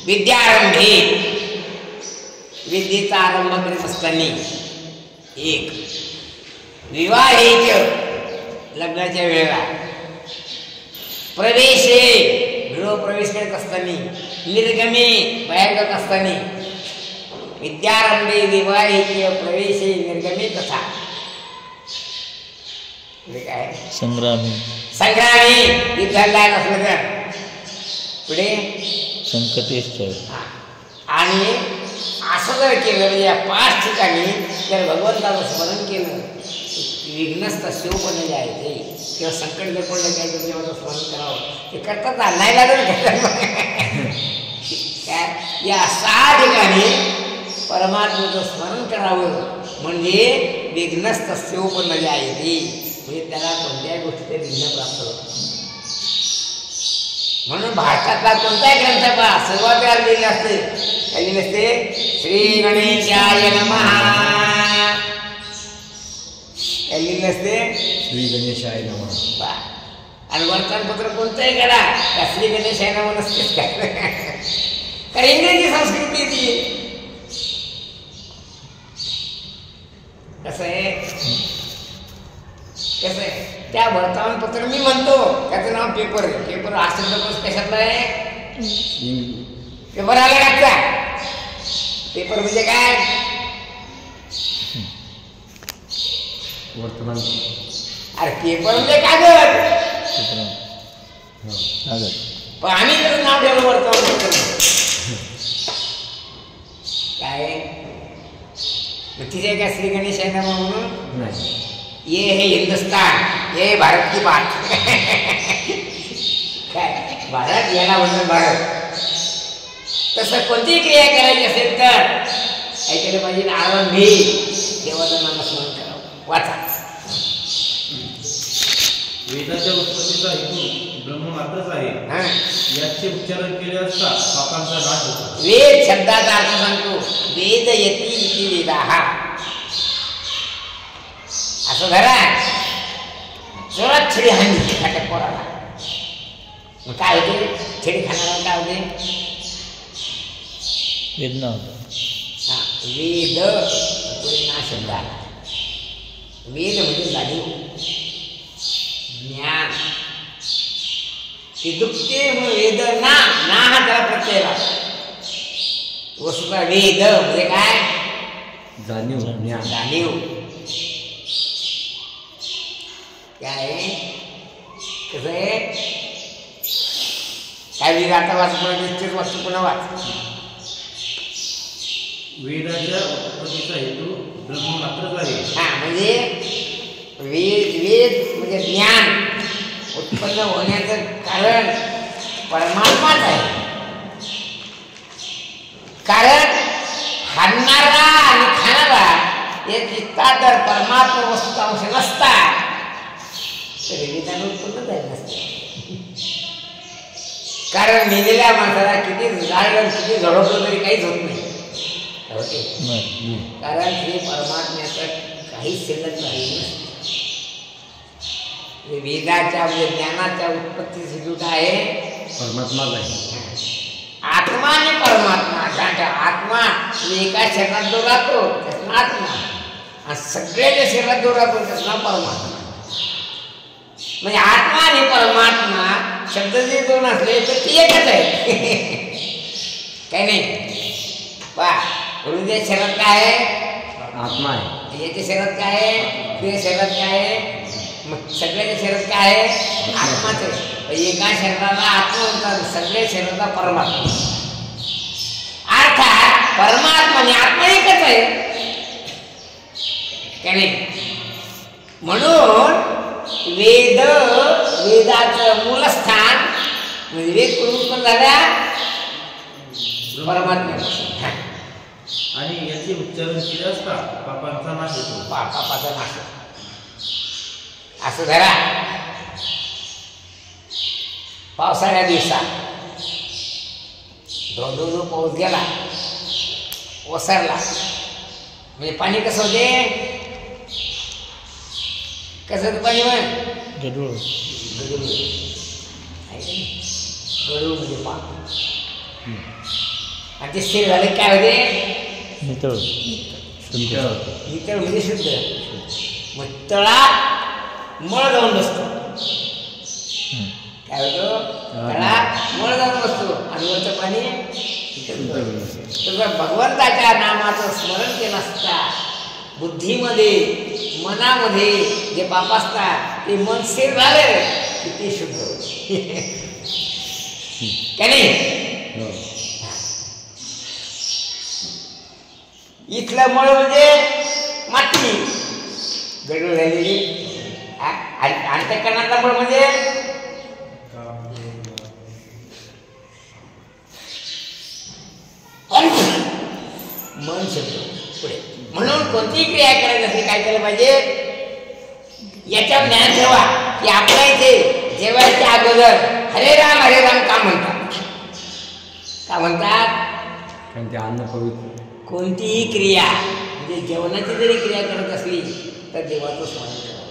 विद्यारंभे विद्येचा आरंभ करीत असताना एक विवाहेच लग्नाच्या वेळेला प्रवेशे गृहप्रवेश करत असताना निर्गमे बाहेर जात असताना विद्यारंभे विवाहेच प्रवेशे निर्गमे तथा काय संग्रामी संग्रामी युद्धाला नसलं तर पुढे संकटेश्च आणि असं जर केलं म्हणजे या 5 ठिकाणी जर भगवंताचं स्मरण केलं विघ्नस्त शिवपण जे आहे ते किंवा संकट जर पडलं काय तर देवाचं स्मरण करावं ते करतात नाही लागलं काय या 6 ठिकाणी परमात्म्याचं स्मरण करावं म्हणजे विघ्नस्त शिवपण जे आहे ते म्हणजे त्याला कोणत्याही गोष्टीचे विघ्न प्राप्त होतं. म्हणून भारतातला कोणताही ग्रंथ पहा सुरुवातीला लिहिलेले असते काय लिहिले असते श्री गणेशाय नमः काय लिहिले असते श्री गणेशाय नमः आणि वर्तमानपत्र कोणतंही करा त्या श्री गणेशाय नमः नसतेच काय कारण इंग्रजी संस्कृती ती कसं आहे त्या वर्तमानपत्र मी म्हणतो त्याचं नाव पेपर आहे. पेपर हा शब्द कशातला आहे पेपर आला का पेपर म्हणजे काय वर्तमान अरे पेपर म्हणजे कागद पण आम्ही त्याचं नाव ठेवलं वर्तमानपत्र काय तिथे काय श्री गणेश आहे ना म्हणून नाही ये है हिंदुस्तान ये भारत की बात काय भारत याला म्हणतात भारत तसं कोणतीही क्रिया करायची असेल तर ऐकायला पाहिजे आरंभी देवाचं नामस्मरण करावं वाचा. वेदाच्या उत्पत्तीचा हेतू ब्रह्म मात्रच आहे याचे उच्चारण केले असता पापांचा नाश होतो. वेद शब्दाचा अर्थ सांगतो वेद यती इति वेदाः असं धरा जोरात छेडी हाणली खाट्या पोराला मग काय होते छेडी खाणारा काय होते वेदना होता. वेद ना शब्द वेद म्हणजे जाणीव ज्ञान ते दुखते म्हणून वेद ना हा त्याला प्रत्यय वस्तुता वेद म्हणजे काय जाणीव ज्ञान जाणीव काय कसं आहे काय वेद आता वाचण्याची वस्तू पुन्हा वाच. वेदाच्या उत्पत्तीचा हेतू ब्रह्म मात्रच आहे. म्हणजे वेद म्हणजे ज्ञान उत्पन्न होण्याचं कारण परमात्माच आहे. कारण खाणारा आणि खाणारा हे दिसता तर परमात्मा वस्तूचा अंश नसता तर वेदानं उत्पन्न झाले नसते. कारण मेलेल्या माणसाला किती जाळलं किती झडपलं तरी काहीच होत नाही कारण हे परमात्म्याचं काहीच शिल्लक नाही. वेदाच्या म्हणजे ज्ञानाच्या उत्पत्ती हेतू काय आहे परमात्माच आहे. आत्मा आणि परमात्मा ज्याच्या आत्मा एका शरीरात जो राहतो त्याचं आत्मा आणि सगळ्याच्या शरीरात जो राहतो त्याचं नाव परमात्मा. म्हणजे आत्मा आणि परमात्मा शब्द जे दोन असले तर ती एकच आहे काही नाही पहा. हृदय शरीरात काय आहे आत्मा आहे. याच्या शरीरात काय आहे तुझ्या शरीरात काय आहे मग सगळ्याच्या शरीरात काय आहे आत्माच आहे. एका शरीराला आत्मा म्हणतात सगळ्या शरीराला परमात्मा अर्थात परमात्मा आणि आत्मा एकच आहे काय नाही. म्हणून वेदाचं मूलस्थान म्हणजे वेद कुठून पण झाल्या परमात्म्यापासून आणि याचे उच्चारण केले असता पापांचा नाश होतो. पापाचा नाश असं धरा. पावसाळ्या दिवसात धो पाऊस गेला ओसरला म्हणजे पाणी कसं होते कसं पाणी मग गडूळ गडूळ म्हणजे पाणी आणि ते स्थिर झाले काय होते? नितळ नितळ म्हणजे शुद्ध. मग तळात मळ जाऊन बसतो. काय होतो? तळात मळ जाऊन बसतो आणि वरचं पाणी तर भगवंताच्या नामाचं स्मरण केलं असता बुद्धीमध्ये मनामध्ये जे पाप असतात ते मन स्थिर झाले की ते शुद्ध होते. काय नाही? इथलं मळ म्हणजे माती गडबड झालेली. अंतःकरणातला मळ म्हणजे मन शब्द पुढे. म्हणून कोणतीही क्रिया करायची असेल काय केलं पाहिजे? याच्या ज्ञान ठेवा की आपल्या इथे जेवायच्या अगोदर हरे राम का म्हणतात? का म्हणतात? कारण ते अन्न पवित्र. कोणतीही क्रिया म्हणजे जेवणाची जरी क्रिया करत असली तर देवाचं स्मरण करावं.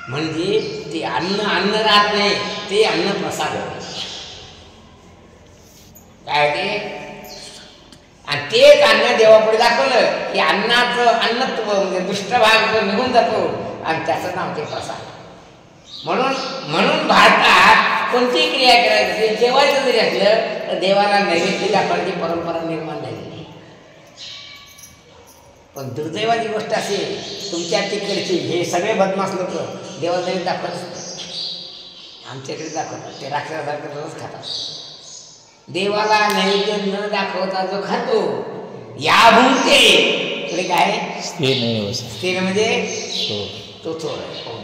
म्हणजे ते अन्न राहत नाही, ते अन्न प्रसाद होते. काय होते? आणि तेच अन्न देवापुढे दाखवलं की अन्नत्व म्हणजे दुष्ट भाग जो निघून जातो आणि त्याचं नाव ते प्रसाद. म्हणून भारतात कोणतीही क्रिया करायची असेल, जेवायचं जरी असलं तर देवाला नैवेद्य दाखवायची परंपरा निर्माण झालेली. पण दुर्दैवाची गोष्ट असेल तुमच्या तिकडची हे सगळे बदमाश लोक देवाला नैवेद्य दाखवत असतात. आमच्याकडे दाखवतात, ते राक्षसासारखं रोज खातात. देवाला नैवेद्य न दाखवता जो खातो या भूमते पुढे काय स्थिर म्हणजे तो चोर आहे.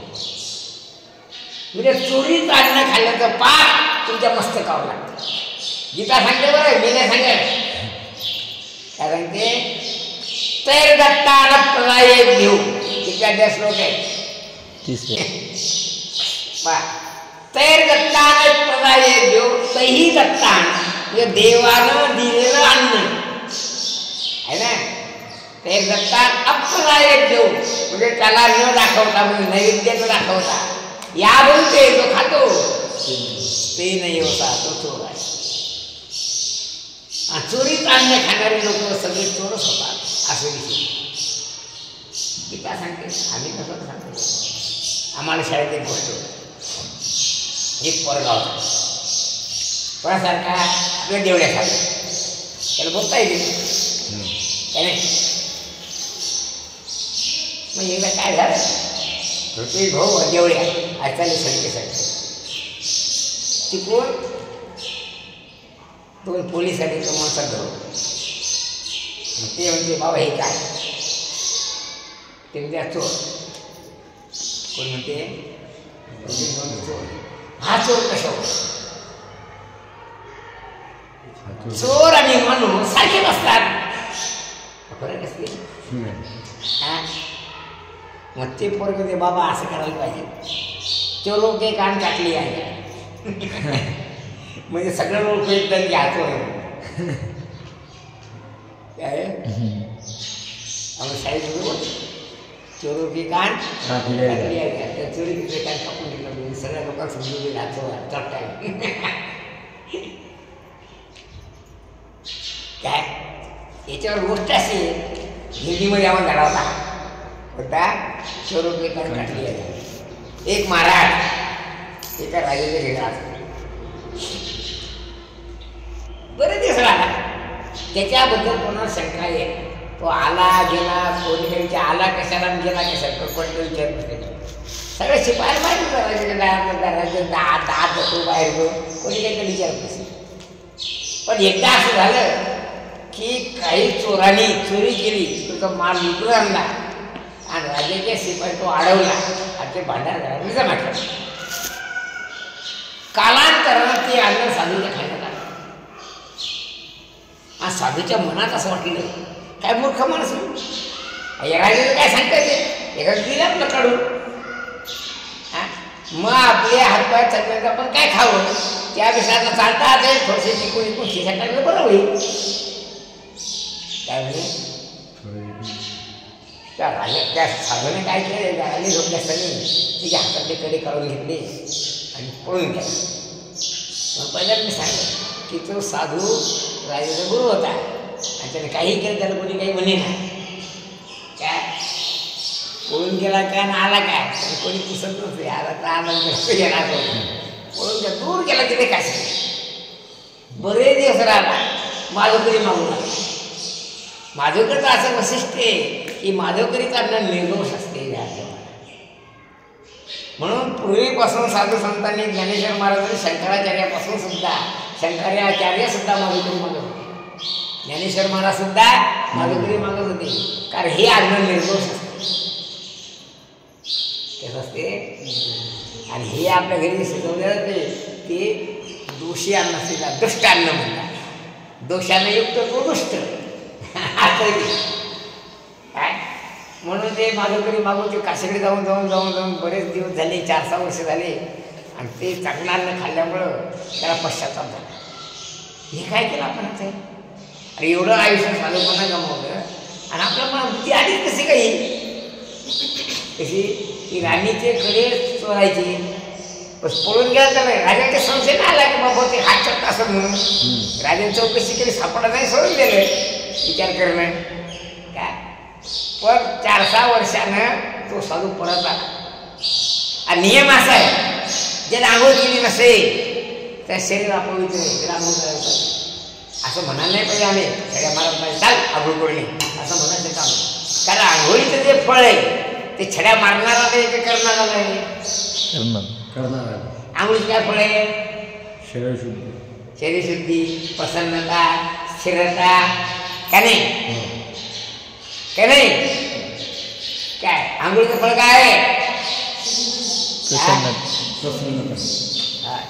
म्हणजे चोरीचं अन्न खाल्ल्याचं पाप तुमच्या मस्तकावर लागतं. गीता सांगते बरं, मी नाही सांगत. काय सांगते? तैर दत्तान प्रदाय घेऊ. तिकडे श्लोक आहे तैर दत्तान प्रदाय घेऊ तही दत्तान म्हणजे देवानं दिलेलं अन्न आहे ना. ते दत्तान अप्रदायक देऊ म्हणजे त्याला न दाखवता म्हणजे नैवेद्याचं दाखवता या बोलते तो खातो ते नाही होता तो चोर आहे. चोरीत अन्न खाणारे लोक सगळे चोरच होतात असं विषय. गीता सांगते, आम्ही कसं सांगतो. आम्हाला शाळेत एक गोष्ट एक पोरगा होता कोणासारखा आपल्या देवड्यासारखा. त्याला बोलता येते काय नाही. मग एकदा काय झालं, ऋतुज भाऊ देवड्या आज चालले संख्येसाठी तिकडून दोन पोलीस आले तो माणसा धरून. ते म्हणजे बाबा हे काय? ते म्हणजे चोर. कोण म्हणते चोर? हा चोर कशा चोर आणि माणूस सारखे नसतात, फरक असते. मग ते पोरग ते बाबा असं करायला पाहिजे. चोरो के कान काटली आहे म्हणजे सगळं लोक एकदम घ्यायचो काय साईड बरोबर. चोरो के कान काटली आहे, चोरीचे कान कापून दिलं सगळ्या लोकांना समजून घ्यायचो काय. याच्यावर गोष्ट असेल हिंदीमध्ये आम्हाला झाला होता चोरो के कान काटली आहे. एक महाराज एका राजाच्या घरात बरेच दिवस राहिला. त्याच्याबद्दल कोणाला शंका आहे. तो आला गेला कोणी काही आला कशाला गेला कशाला कोणतं विचार नसते. सगळं शिपायला माहिती दात जातो बाहेर गो कोणी काही विचारत नसेल. पण एकदा असं झालं की काही चोरांनी चोरी केली, तो माल लुटून आणला आणि राजाच्या शिपाई तो अडवला आणि ते भांडार घरात जमा केला. कालांतरानं ते अन्न साधूच्या खाण्यात आलं. आणि साधूच्या मनात असं वाटलं काय मूर्ख माणूस या राजाला काय सांगता येते, एका दिलं आपलं काढून. मग आपले हातपाय चटण्याचं आपण काय खावं, त्यापेक्षा आता चालता आता थोडेसे चिकून खिशात टाकलं बरं होईल. काय म्हणजे त्या राजा त्या साधूने काय केलं, राजाने झोपल्या असताना तिच्या हातातले कडे काढून घेतले आणि पळून गेला. मग पहिल्यांदा मी सांगितलं की तो साधू राजाचा गुरु होता आणि त्याने काही केलं त्याला कोणी काही म्हणे नाही. काय पळून गेला काय ना आला काय कोणी पुसत नसते. आला तर आला गेला पळून गेला दूर गेला तिथे काय बरेच दिवस राहिला. माधवकरी मागू लागला. माधवकरीचं असं वैशिष्ट्य आहे की माधवकरीचा आपला निर्दोष असते. म्हणून पूर्वीपासून साधू संतांनी ज्ञानेश्वर महाराजांनी शंकराचार्यापासून सुद्धा शंकराचार्य सुद्धा माधवकरी मागत होते. ज्ञानेश्वर महाराज सुद्धा माधवकरी मागत होते. कारण हे अन्न निर्दोष असते. कसं असते आणि हे आपल्या घरी शिकवले जाते ते दोषी अन्न असते. दुष्ट अन्न म्हणतात. दोषाने युक्त तो दुष्ट काय म्हणून ते माधवकरी मागून ते काशीकडे जाऊन जाऊन जाऊन जाऊन बरेच दिवस झाले 4-6 वर्ष झाले आणि ते चांगलं अन्न खाल्ल्यामुळं त्याला पश्चाताप झाला. हे काय केलं आपण ते अरे एवढं आयुष्य साधूपणा गमावलं आणि आपल्या मला बुद्धी आलीच कशी काही कशी की राणीचे कडे चोरायची बस पळून गेला तर राजाचे संशय नाही आला की बाबा ते हात चट्टा असं म्हणून राजाने चौकशी केली सापडा नाही सोडून दिलं विचार करणं काय. पण 4-6 वर्षानं तो साधू परत आला. आणि नियम असा आहे ज्याला आंघोळ केली नसेल त्या शरीर अपवित्र त्याला आंघोळ करायला पाहिजे. असं म्हणायला नाही पाहिजे आम्ही सगळ्या महाराज पाहिजे चाल आंघोळ करून असं म्हणायचं काम. कारण आंघोळीचं जे फळ आहे ते छड्या मारणारा नाही ते करणारा नाही. आंघोळीचं काय फळ आहे? शरीरशुद्धी प्रसन्नता स्थिरता का नाही काय नाही काय आंघोळीचं फळ काय आहे?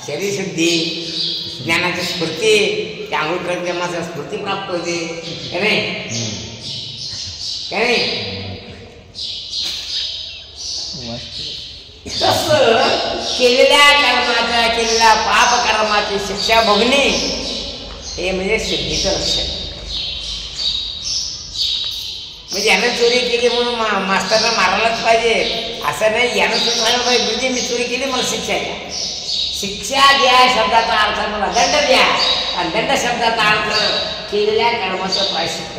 शरीरशुद्धी ज्ञानाची स्फूर्ती. त्या आंघोळ करत माझं स्फूर्ती प्राप्त होते का नाही काय नाही. तसं केलेल्या कर्माचा केलेल्या पाप कर्माची शिक्षा भोगणे हे म्हणजे सिद्धीचं लक्षण. म्हणजे यानं चोरी केली म्हणून मास्तरला मारायलाच पाहिजे असं नाही. यानं चोरी पाहिजे म्हणजे मी चोरी केली मला शिक्षा द्या. शिक्षा द्या शब्दाचा अर्थ मला दंड द्या आणि दंड शब्दाचा अर्थ केलेल्या कर्माचं प्रायश्चित्त.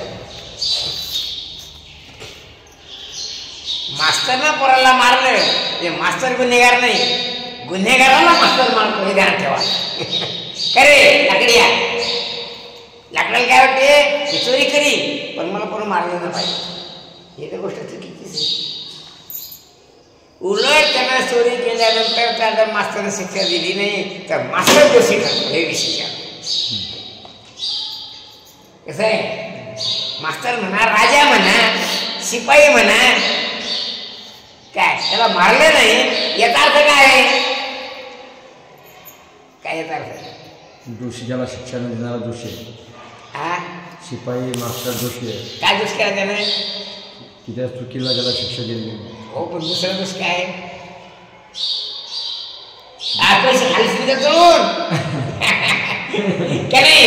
मास्तरनं पोराला मारलं ते मास्तर गुन्हेगार नाही गुन्हेगाराला मास्तर मारतो हे ध्यान ठेवा. खरे लाकडी आहे लाकडाला काय वाटते मी चोरी करी पण मला कोण मारलं नाही पाहिजे. हे तर गोष्ट चुकीचीच आहे. उलट त्यांना चोरी केल्यानंतर त्याला मास्तरने शिक्षा दिली नाही तर मास्तर दोषी ठरतो. हे विषय कसं आहे मास्तर म्हणा राजा म्हणा शिपाई म्हणा काय त्याला मारलं नाही याचा अर्थ काय आहे? काय याचा अर्थ? दोषी ज्याला शिक्षा न देणारा दोषी हा शिपाई मास्टर दोषी आहे. काय दोष केला त्याने की त्या चुकीला त्याला शिक्षा दिली. हो पण दुसरा दोष काय पैसे खाली करून काय नाही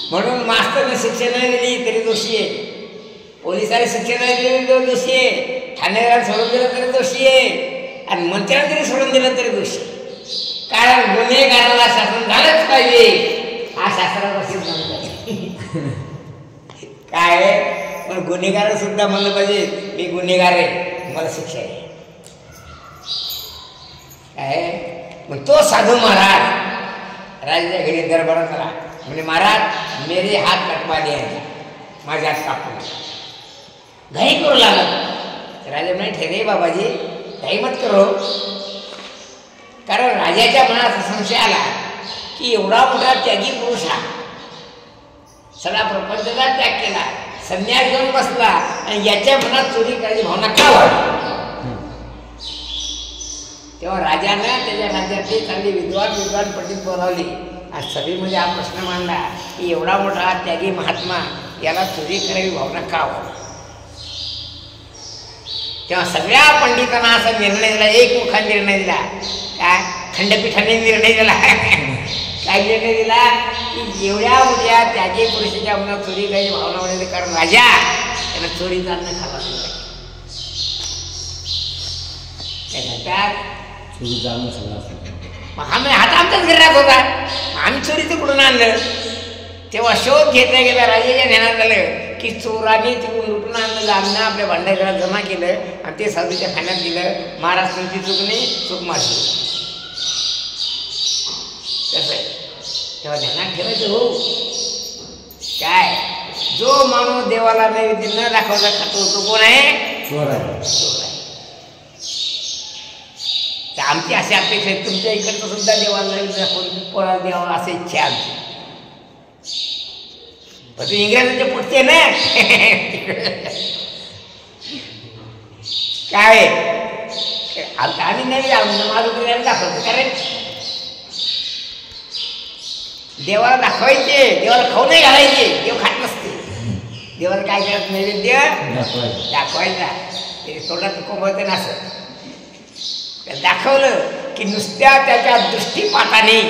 म्हणून मास्तरने शिक्षा नाही दिली तरी दोषी आहे. पोलिसांनी शिक्षा नाही दिली तरी दोषी आहे. ठाणेदार सोडून दिलं तरी दोषी आहे आणि मंत्र्याने जरी सोडून दिलं तरी दोषी. कारण गुन्हेगाराला शासन झालंच पाहिजे हा शास्त्राचा सिद्धांत काय. पण गुन्हेगार सुद्धा म्हणलं पाहिजे मी गुन्हेगार आहे मला शिक्षा आहे काय. मग तो साधू महाराज राजाच्या घरी दरबारात आला म्हणजे महाराज मेरे हात कटवा द्यायचा माझे हात कापून घाई करू लागला. राजा म्हणे ठेरे बाबाजी घाई मत करो. कारण राजाच्या मनात संशय आला की एवढा मोठा त्यागी पुरुष हा सगळा प्रपंचाचा त्याग केला संन्यास घेऊन बसला आणि याच्या मनात चोरी करायची भावना का वाढली. तेव्हा राजानं त्याच्या राज्यातली चांगली विद्वान पंडित बोलावली आणि सभेमध्ये हा प्रश्न मांडला की एवढा मोठा त्यागी महात्मा याला चोरी करावी भावना का वाढली. तेव्हा सगळ्या पंडितांना असा निर्णय दिला एकमुखा निर्णय दिला काय खंडपीठाने निर्णय दिला काय निर्णय दिला की एवढ्या मोठ्या त्यागी पुरुषाच्या मनात चोरी करायची भावना वाढली कारण राजा त्याला चोरीचा अन्न खावा चोरीचा अन्न खाल्ला मग आता आमच्याच घरात होता, आम्ही चोरीचं कुठून आणलं. तेव्हा शोध घेतला गेला, राजाच्या ध्यानात आलं की चोराने तिकडून लुटून आणलं अन्न आपल्या भांडारघरात जमा केलं आणि ते साधूच्या खाण्यात दिलं. महाराज तुमची चूक नाही, चूक माझी. कसं आहे तेव्हा ध्यानात ठेवायचं. हो काय जो माणूस देवाला नैवेद्य न दाखवता खातो तो कोण आहे? चोर आहे. चोर आहे. तर आमची अशी अपेक्षा आहे तुमच्या इकडचं सुद्धा देवाला नैवेद्य दाखवून पोळा द्यावा अशी इच्छा आहे आमची. पण तू इंग्रजांच्या पुढचे ना काय आम्ही नाही माझं दाखवतो. कारण देवाला दाखवायचे, देवाला खाऊ नाही घालायचे. देव खात नसते. देवाला काय करत नैवेद्य दाखवायचा. ते तोंडात कोंबवते ना असं दाखवलं की नुसत्या त्याच्या दृष्टीपाताने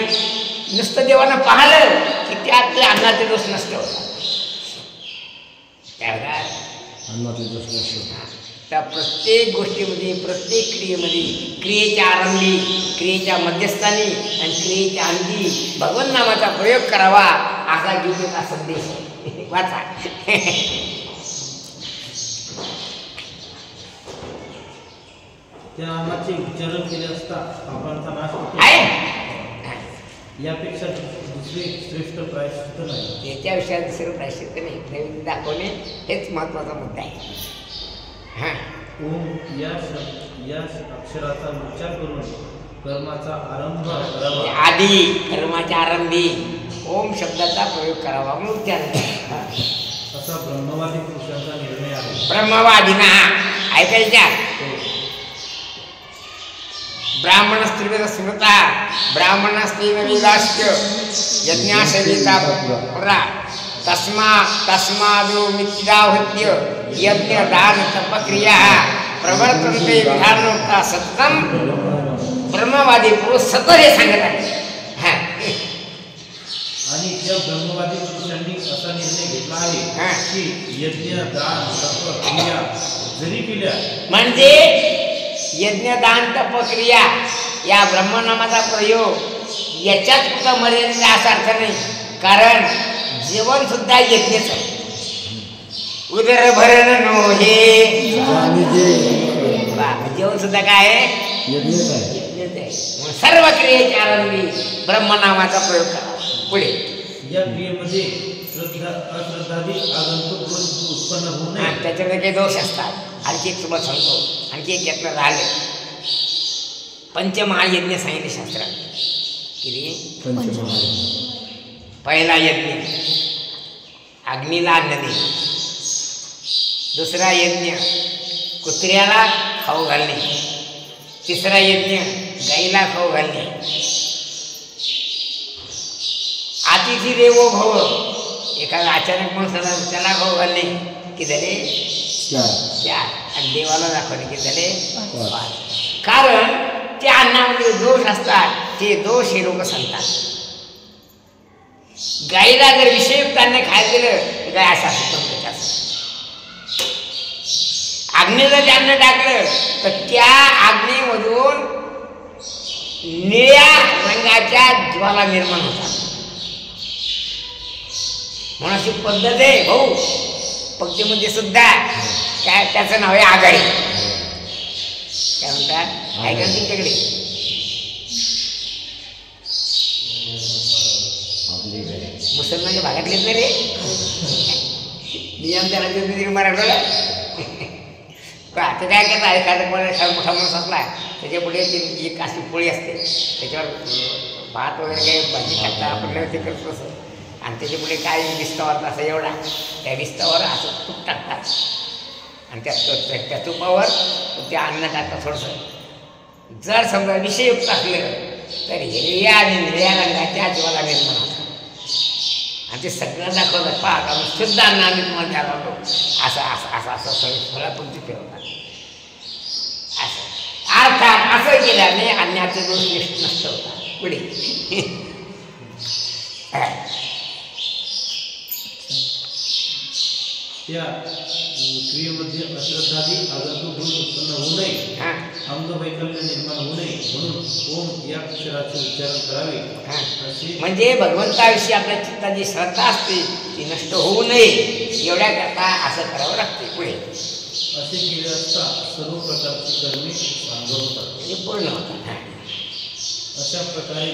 नुसतं देवानं पाहिलं की त्यातले अन्नाचे दोष नष्ट होतात. अन्नाचे दोष नष्ट. त्या प्रत्येक गोष्टीमध्ये, प्रत्येक क्रियेमध्ये, क्रियेच्या आरंभी, क्रियेच्या मध्यस्थानी आणि क्रियेच्या अंती भगवन नामाचा प्रयोग करावा असा गीतेचा संदेश वाचा. त्या अन्नाचे उच्चारण केले असता पापांचा नाश होतो. यापेक्षा दुसरे श्रेष्ठ प्रायश्चित्त नाही. याच्या विषयात दुसरं प्रायश्चित्त नाही. नैवेद्य दाखवणे हेच महत्त्वाचा मुद्दा आहे. ओम या अक्षराचा उच्चार करून कर्माचा आरंभ करावा. आधी कर्माच्या आरंभी ओम शब्दाचा प्रयोग करावा म्हणून उच्चार असा ब्रह्मवादी पुरुषांचा निर्णय आहे. ब्रह्मवादीना ऐकायच्या ब्राह्मण स्त्रीवेद स्मृता ब्राह्मण स्त्री वेदाश्च यज्ञाशविता पुरा तस्मादो मित्राहृत्य यज्ञ दान तपक्रिया प्रवर्तन्ते विधानोक्ता सततम. ब्रह्मवादी पुरुष सतत हे सांगत आहे. आणि त्या ब्रह्मवादी पुरुषांनी असा निर्णय घेतला आहे की यज्ञ दान तप क्रिया जरी केल्या म्हणजे यज्ञ दान तप क्रिया या ब्रह्मनामाचा प्रयोग याच्यात कुठं मर्यादित असा अर्थ नाही. कारण जेवण सुद्धा यज्ञच आहे. उदर भरण नो हे जेवण सुद्धा काय आहे? यज्ञच आहे. सर्व क्रियेच्या आरंभी ब्रह्मनामाचा प्रयोग करा. पुढे या क्रियेमध्ये अश्रद्धादी आगंतुक उत्पन्न होऊ नये. त्याच्यामध्ये काही दोष असतात. आणखी एक तुम्हाला सांगतो. आणखी एक यातनं राहिले पंचमहायज्ञ सांगितले शास्त्रात. किती? पहिला यज्ञ अग्नीला अन्न दे. दुसरा यज्ञ कुत्र्याला खाऊ घालणे. तिसरा यज्ञ गाईला खाऊ घालणे. अतिथी देवो भव एखादा अचानक माणसाला त्याला खाऊ घालणे की झाले 4 आणि देवाला दाखवणे की झाले 5. कारण त्या अन्नामध्ये दोष असतात. ते दोष हे लोक सांगतात. गाईला जर विषयुक्त अन्न खायला दिलं गाय असा अग्नीला जे अन्न टाकलं तर त्या अग्नीमधून निळ्या रंगाच्या ज्वाला निर्माण होतात. म्हणून अशी पद्धत आहे भाऊ. पक्षीमध्ये सुद्धा काय त्याचं नाव आहे आघाडी. काय म्हणतात ऐका तुमच्याकडे मुसलमानच्या भागातलेच नाही रे. नियम त्याला मराठवाडा आता काय करता एखादा मोठा माणूस असला त्याच्या पुढे एक अशी पोळी असते त्याच्यावर भात वगैरे काही भाजी टाकता आपण ते करतो असं. आणि त्याच्या पुढे काय विस्तावर असं एवढा त्या विस्तावर असं तूप टाकतात आणि त्या तुपावर त्या अन्न टाकतात थोडंसं. जर समजा विषयुक्त असलं तर हिरव्या आणि निळ्या रंगाच्या ज्वाला निर्माण होतात. आणि ते सगळं दाखवतात. पाहत आम्ही शुद्ध अन्न आम्ही तुम्हाला द्यायला लागलो असं असं असं असं सगळी फळापुंची ठेवतात. असं अर्थात असं केल्याने अन्नाचे दोष नष्ट होतात. पुढे त्या क्रियेमध्ये अश्रद्धादी आगंतुक गुण उत्पन्न होऊ नये, हा अंगवैकल्य निर्माण होऊ नये म्हणून ओम या अक्षराचे उच्चारण करावे हा. असे म्हणजे भगवंताविषयी आपल्या चित्ताची श्रद्धा असते ती नष्ट होऊ नये एवढ्या करता असं करावं लागते. पुढे असे केले असता सर्व प्रकारची कर्मे सांगत होतात. म्हणजे पूर्ण होतात. हा. अशा प्रकारे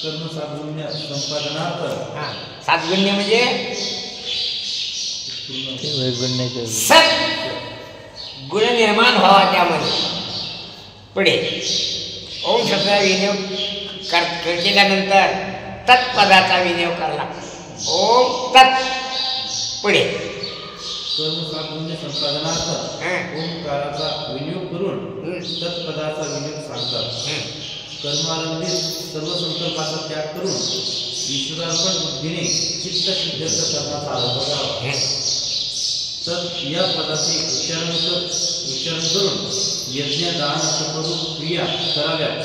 कर्मसाधुन्य संपादनार्थ हा. सातगुण्य म्हणजे पूर्ण सत गुण निर्माण व्हावा त्यामध्ये. पुढे ओम शब्द विनियोग केल्यानंतर तत्पदाचा विनियोग करावा लागतो. ओम तत्. पुढे कर्मसाधुन्य संपादनार्थ हा. ओंकाराचा विनियोग करून तत्पदाचा विनियोग सांगतात. कर्मारंभित सर्व संकल्पाचा त्याग करून ईश्वरार्पण बुद्धीने चित्त शुद्ध करण्याचा आरंभ करावा. तर या पदाचे उच्चारण करून यज्ञ दान करून क्रिया कराव्यात.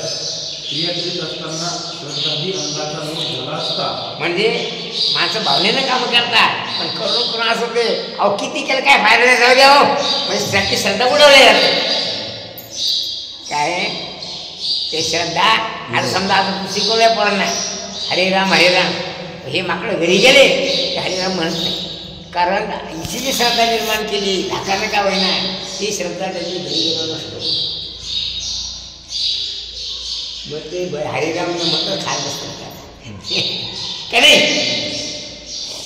क्रिया करीत असताना श्रद्धादी अंगाचा लोप झाला असता म्हणजे माणसं भावनेनं कामं करतात पण करून असं ते अहो किती केलं काय फायदा नाही जाऊ द्या हो म्हणजे त्याची श्रद्धा बुडवली जाते. काय ते श्रद्धा आता समजा आता तू शिकवल्या पण नाही हरे राम हे माकडं घरी गेले ते हरिराम म्हणत नाही. कारण हिची जी श्रद्धा निर्माण केली धाकानं का होईना ती श्रद्धा त्याची घरी गेलो नसतो. मग ते हरिराम म्हटलं खात नसतं का नाही.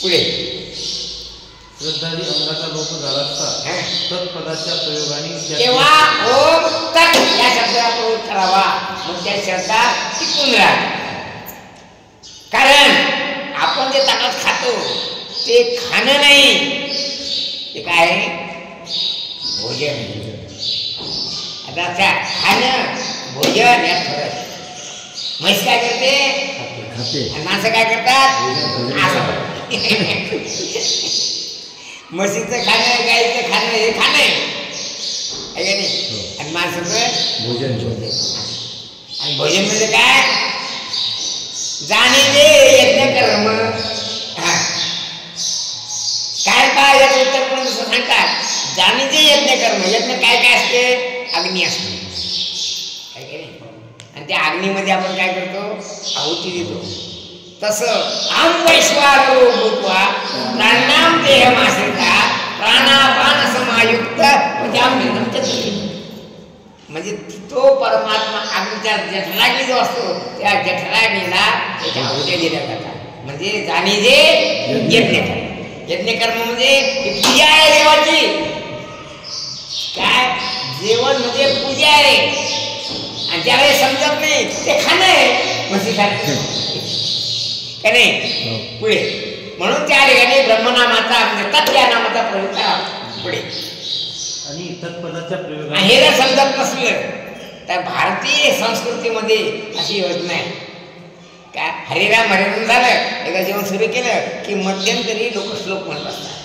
पुढे श्रद्धादी अंगाचा लोप झाला असता तत्पदाच्या प्रयोगाने तेव्हा ओम तत् या शब्दाला प्रयोग करावा मग त्या श्रद्धा टिकून राहते. कारण आपण जे ताटात खातो ते खाणं नाही ते काय भोजन. आता त्या खाणं भोजन यात फरक. म्हैस काय करते आणि माणसं काय करतात असं. म्हशीचं खाणं गाईचं खाणं हे खाणं आहे का नाही. आणि माणसाचं भोजन आणि भोजन म्हणजे काय जाणीवे यज्ञ कर्म. काय काय याचं उत्तर पण सांगतात जाणीचे यज्ञ कर्म. यज्ञ काय काय असते अग्नी असते काय काय नाही. आणि त्या अग्नीमध्ये आपण काय करतो आहुती देतो. तसं आम वैश्वानरो भूत्वा प्राणाम देहमाश्रिता प्राणापान समायुक्त म्हणजे तो परमात्मा अग्नीच्या जठराग्नी जो असतो त्या जठराग्नीला त्याच्या आहुत्या दिल्या जातात. म्हणजे जाणीजे यज्ञकर्म. यज्ञकर्म म्हणजे पूजा आहे देवाची. काय जेवण म्हणजे पूजा आहे आणि ज्याला समजत नाही ते खाणं आहे म्हशीसारखं का नाही. पुढे म्हणून त्या ठिकाणी ब्रह्मनामाचा म्हणजे तत् या नामाचा प्रयोग करावा. पुढे आणि तत्पदाच्या प्रयोग हे जर समजत नसलं तर भारतीय संस्कृतीमध्ये अशी योजना आहे काय हरिराम झालं एकदा जेवण सुरू केलं की मध्यंतरी लोक श्लोक म्हणत असतात.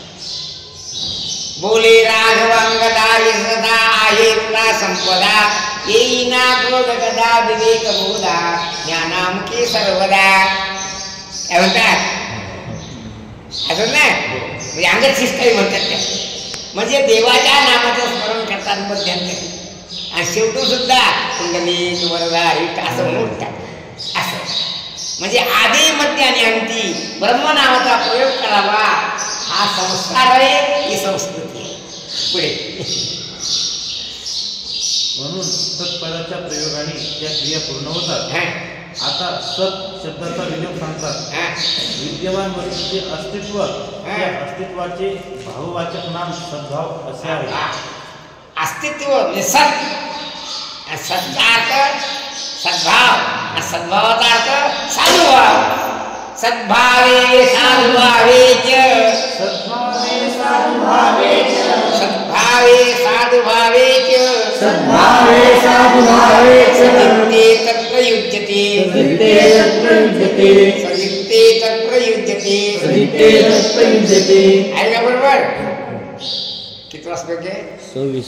बोले राघवांगदा यशदा आहे तुला संपदा येईना क्रोध गदा विवेक बोधा ज्ञानामुखी सर्वदा. काय म्हणतात असं ना म्हणजे अंगत शिष्टाई म्हणतात त्या. म्हणजे देवाच्या नामाचं स्मरण करतात मध्यंतरी आणि शेवटून सुद्धा कुंडली वरदा हिट असं म्हणतात. असं म्हणजे आधी मध्य आणि अंती ब्रह्मनामाचा प्रयोग करावा हा संस्कार आहे ही संस्कृती आहे. पुढे म्हणून तत्पदाच्या प्रयोगाने त्या क्रिया पूर्ण होतात. आता सत शब्दाचा विनियोग सांगतात. विद्यमान वस्तूचे अस्तित्व त्या अस्तित्वाचे भाववाचक नाम सद्भाव असे आहे. अस्तित्व म्हणजे सत. सतचा अर्थ सद्भाव. सद्भावाचा अर्थ साधुभाव. सद्भावे साधुभावेच सद्भावे साधुभावेच सद्भावे साधुभावेच सद्भावे साधुभावेच सदित्ते तत्प्रयुज्यते सदित्ते तत्प्रयुज्यते सदित्ते तत्प्रयुज्यते सदित्ते तत्प्रयुज्यते. आहे का बरोबर. किती वाजता के 26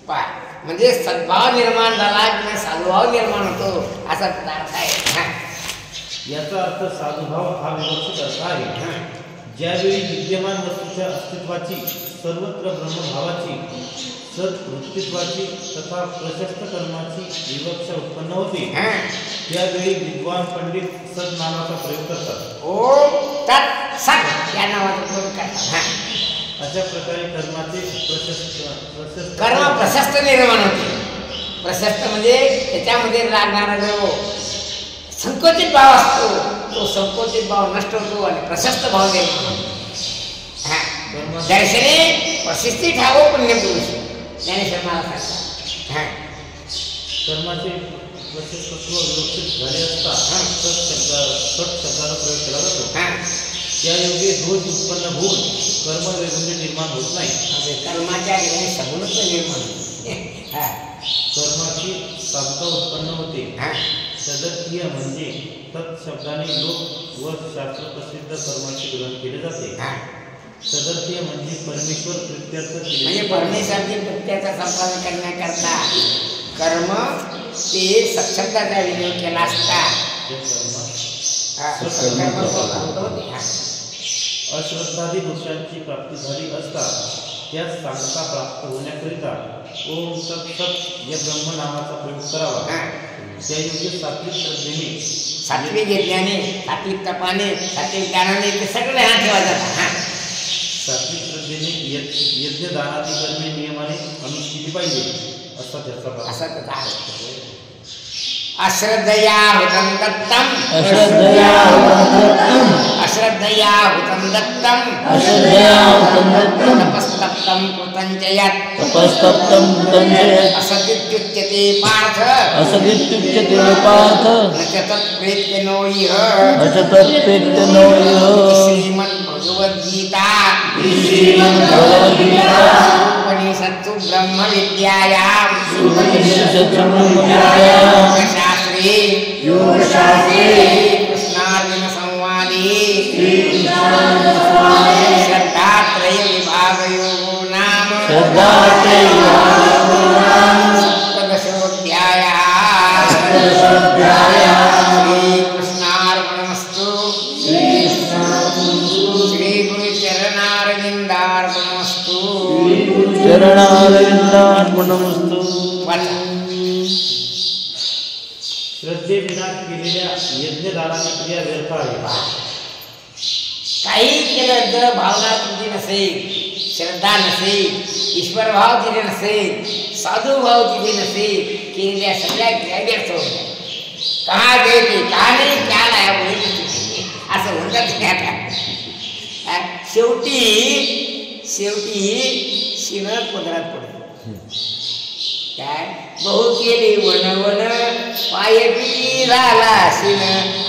पाय म्हणजे सद्भाव निर्माण झाला किंवा साधुभाव निर्माण होतो असा अर्थ आहे. याचा अर्थ साधुभाव हा विवक्षित अर्थ आहे. ज्यावेळी विद्यमान वस्तूच्या अस्तित्वाची, सर्वत्र ब्रह्मभावाची, सद्वृत्तित्वाची तथा प्रशस्त कर्माची विवक्षा उत्पन्न होते, त्यावेळी विद्वान पंडित सद नावाचा प्रयोग करतात. ओम तत् सत् या नावाचा प्रयोग करतात. अशा प्रकारे कर्माचे प्रशस्त कर्म प्रशस्त निर्माण होते. प्रशस्त म्हणजे त्याच्यामध्ये लागणारा जो संकोचित भाव असतो तो संकोचित भाव नष्ट होतो आणि प्रशस्त भाव निर्माण होतो. दर्शने प्रसिद्धी ठावो पुण्यपुरुष ज्ञानेश्वर महाराज सांगतात. कर्माचे प्रशस्तत्व विकसित झाले असता सत शब्दाचा प्रयोग केला जातो. त्यायोगे दोष उत्पन्न होऊन कर्म वैगुण्य निर्माण होत नाही. कर्माच्या सगुणत्व निर्माण होते. कर्माची साधुता उत्पन्न होते. सदर्थीय म्हणजे तत् शब्दाने लोक व शास्त्र प्रसिद्ध कर्माचे ग्रहण केले जाते. सदर्थीय म्हणजे परमेश्वर प्रीत्यर्थ केले, म्हणजे परमेश्वराची प्रीत्यर्थ संपादन करण्याकरता कर्म ते सत्शब्दाचा विनियोग केला असता अश्रद्धादी दोषांची प्राप्ती झाली असता त्या सांगता प्राप्त होण्याकरिता ओम तत् सत् या ब्रह्म नामाचा प्रयोग करावा. त्यायोगे सात्विक श्रद्धेने, सात्विक यज्ञाने, सात्विक तपाने, सात्विक दानाने ते सगळे ध्यानात ठेवा जातात. सात्विक श्रद्धेने यज्ञदानादी कर्मे नियमाने अनुष्ठिली पाहिजे असा त्याचा असा त्याचा अश्रद्धया हुतं दत्तम, अश्रद्धया अश्रद्धया हुतं दत्तम, अश्रद्धया हुतं दत्तम, तपस्तप्तं कृतं च यत्, तपस्तप्तं कृतं च यत्, असदित्युच्यते पार्थ, असदित्युच्यते पार्थ, न च तत्प्रेत्य नो इह, न च तत्प्रेत्य नो इह. श्रीमद्भगवद्गीता, श्रीमद्भगवद्गीता, उपनिषत्सु ब्रह्मविद्यायां, उपनिषत्सु ब्रह्मविद्यायां, शास्त्रे, योगशास्त्रे, कृष्णार्जुन संवादे, श्रीकृष्णार्जुनसंवादे, श्रद्धात्रय विभागयोगो नाम, श्रद्धात्रय विभागयोगो नाम, सप्तदशोऽध्यायः. श्रीकृष्णार्पणमस्तु. श्रीगुरुचरणारविन्दार्पणमस्तु. चरणारविन्दार्पणमस्तु. वाचा. श्रद्धेविना केलेल्या यज्ञदानाची क्रिया व्यर्थ आहे. काही केलं जर भावना तुमची नसेल, श्रद्धा नसेल, ईश्वरभाव तिथे नसेल, साधुभाव तिथे नसेल, केलेल्या सगळ्या क्रिया व्यर्थ होत्या. कहा गए थे, कहा नाही, क्या लाया बोले असं म्हणतात तुम्ही आता. शेवटी शिनं पदरात पडतो. काय बहु केली वन वन पाय किती झाला शिन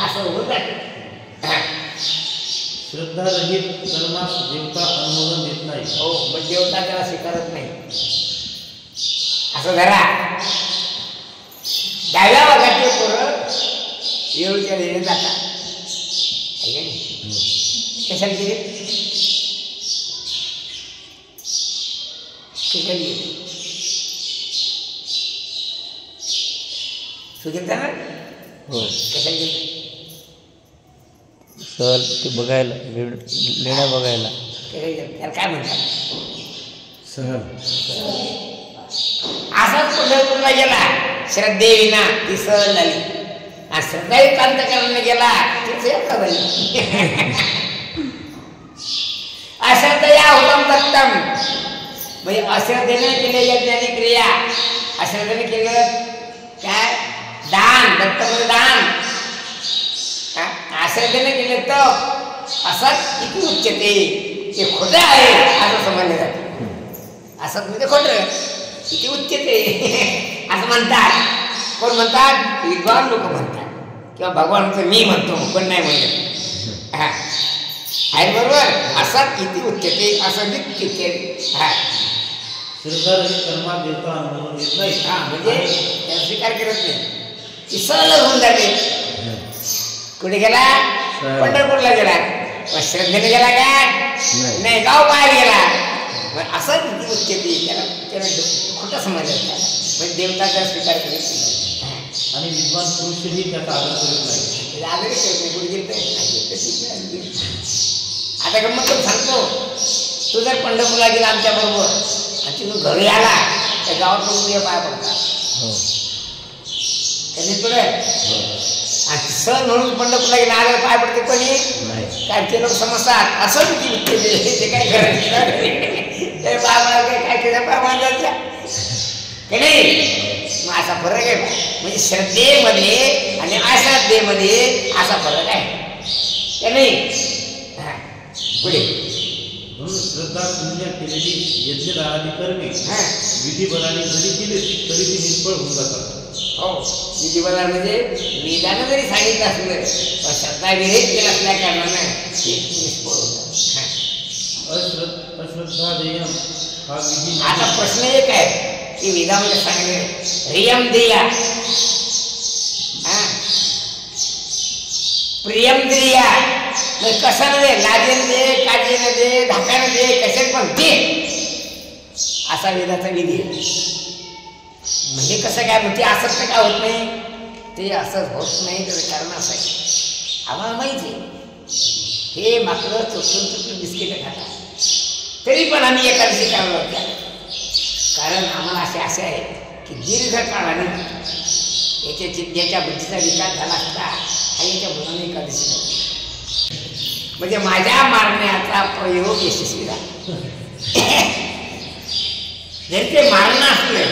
असं होतात. श्रद्धारहित कर्मास देवता अनुमोदन देत नाही. हो, पण देवता त्याला स्वीकारत नाही. असं धरा, डाव्या भागातले पोरं येऊच्या देणे जातात. कशाला गेले? कशाला गेले? सुगीता ना हो कशाला गेले? सर ते बघायला लेण्या बघायला. कशाला गेले? त्याला काय म्हणतात? सहल. असाच पंढरपूरला गेला श्रद्धेविना ती सहल झाली. आणि श्रद्धायुक्त अंतःकरणाने गेला ती सेवा झाली. अश्रद्धया हुतं दत्तम म्हणजे अश्रद्धेने केलेल्या ज्ञानी क्रिया, अश्रद्धेने केलं काय दान, दत्त म्हणजे दान, अश्रद्धेने केले तर असत इथे उच्चते, ते खोटं आहे असं समजलं जातं. असत म्हणजे खोटं, इथे उच्चते असं म्हणतात. कोण म्हणतात? विद्वान लोक म्हणतात किंवा भगवानचं मी म्हणतो, पण नाही म्हणत. हा आहे बरोबर. असत इथे उच्चते असं नित्य. हा श्रद्धारहित कर्मात देवता अनुमोदन देत नाही. हा म्हणजे त्याला स्वीकार करत नाही. ती सहल होऊन जाते. कुठे गेला? पंढरपूरला गेला. श्रद्धेने गेला का? नाही, गाव बाहेर गेला. असं किती उच्चते त्याला खोटं समजलं त्याला. म्हणजे देवता त्याला स्वीकार करीत नाही. आणि विद्वान पुरुषही त्याचा आदर करीत नाही. आजारी कुठे गेलं आता गंमत सांगतो. तू जर पंढरपूरला गेला आमच्या बरोबर आणि तिथून घरी आला त्या गावात लोक तुझ्या पाय पडतात त्यांनी तुला आणि सण म्हणून पंढरपूरला गेला आल्यावर पाय पडते कोणी काय ते लोक समजतात असं ते काय करायचं ते पाय पडायला काय केलं पाय मांडायच्या की नाही. मग असा फरक आहे म्हणजे श्रद्धेमध्ये आणि अश्रद्धेमध्ये असा फरक आहे का नाही. पुढे म्हणून श्रद्धा शून्य केलेली यज्ञदानादी कर्मे विधिबलाने जरी केली तरी ती निष्फळ होऊन जातात. हो विधिबला म्हणजे वेदानं जरी सांगितलं असलं पण श्रद्धा विरहित केला असल्या कारणानं ते निष्फळ होतात. अश्रद्धादेयम हा विधी. आता प्रश्न एक आहे की वेदामध्ये सांगले रियम देया प्रियम द्रिया कशानं दे लाजेनं दे काळजीनं दे धाकानं दे कशात पण दे असा वेदाचा विधी आहे. म्हणजे कसं काय म्हणजे असंच तर काय होत नाही ते असंच होत नाही त्याचं कारण असं आहे आम्हाला माहिती आहे हे मात्र चुकून बिस्किटं खातात तरी पण आम्ही एकादशी करायला होत्या कारण आम्हाला असे आहे की दीर्घकाळाने ज्याच्या बुद्धीचा विकास झाला असता हा याच्या मुलाने एकादशी करतो म्हणजे माझ्या मारण्याचा प्रयोग यशस्वी झाला. जरी ते मारणं असलं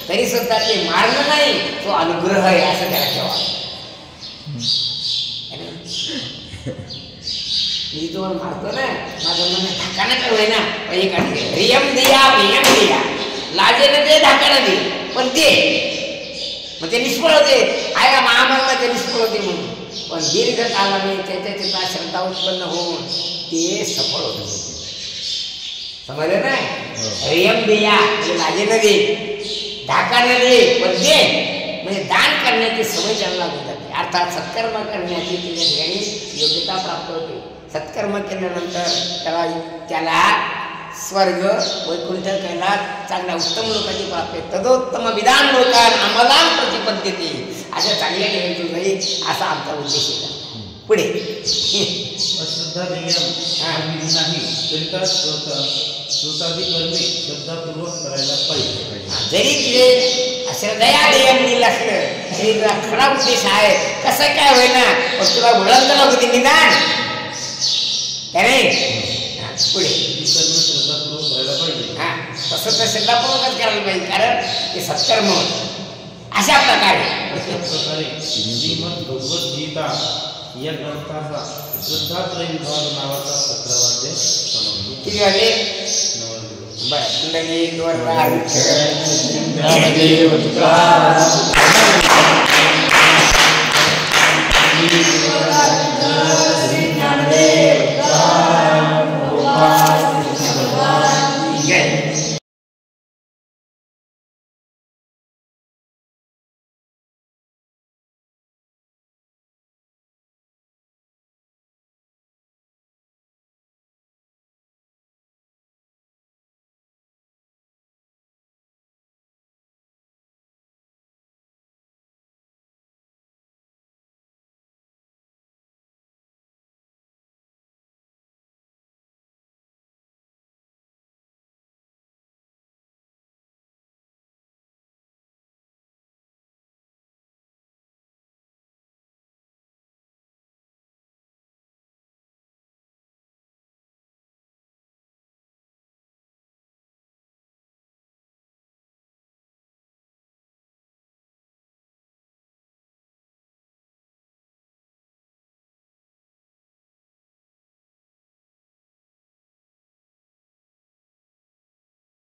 तरी सुद्धा ते मारणं नाही तो अनुग्रह आहे असं त्याला ठेवा. मी तुम्हाला मारतो ना माझं मन धाकानं का होईना एकादशी रियम दिया लाजेनं दे धाकानं दे पण दे मग ते निष्फळ होते आया महामानला ते निष्फळ होते म्हणून पण दीर्घकालाने त्याच्या श्रद्धा उत्पन्न होऊन ते सफळ होते. समजलं ना. रियम दिया म्हणजे लाजेनं दे धाकानं दे पण दे म्हणजे दान करण्याची सवय त्यांना लागून जाते अर्थात सत्कर्म करण्याची त्याच्या ठिकाणी योग्यता प्राप्त होते. सत्कर्म केल्यानंतर त्याला स्वर्ग वैकुंठ कैलास चांगल्या उत्तम लोकांची प्राप्ती तदोत्तम विधान लोकान आम्हाला प्रतिपद्यते अशा चांगल्या ठिकाणी जाईल असा आमचा उद्देश आहे. पुढे अश्रद्धा नियम नाही तरी श्रोतादी कर्मे श्रद्धापूर्वक करायला पाहिजे. जरी तिथे अश्रद्धया नियम दिलं असलं तरी तुला खरा उद्देश आहे कसं काय होईना पण तुला वळण होती निदान काय नाही. पुढे श्रद्धापूर्वक करायला पाहिजे. तसं तर श्रद्धापूर्वकच करायला पाहिजे कारण ते सत्कर्म अशा प्रकारे श्रीमद भगवद्गीता या ग्रंथाचा श्रद्धात्रय विभाग नावाचा 17वा अध्याय समाप्त. किती वाजले? 9 वाजले. बरं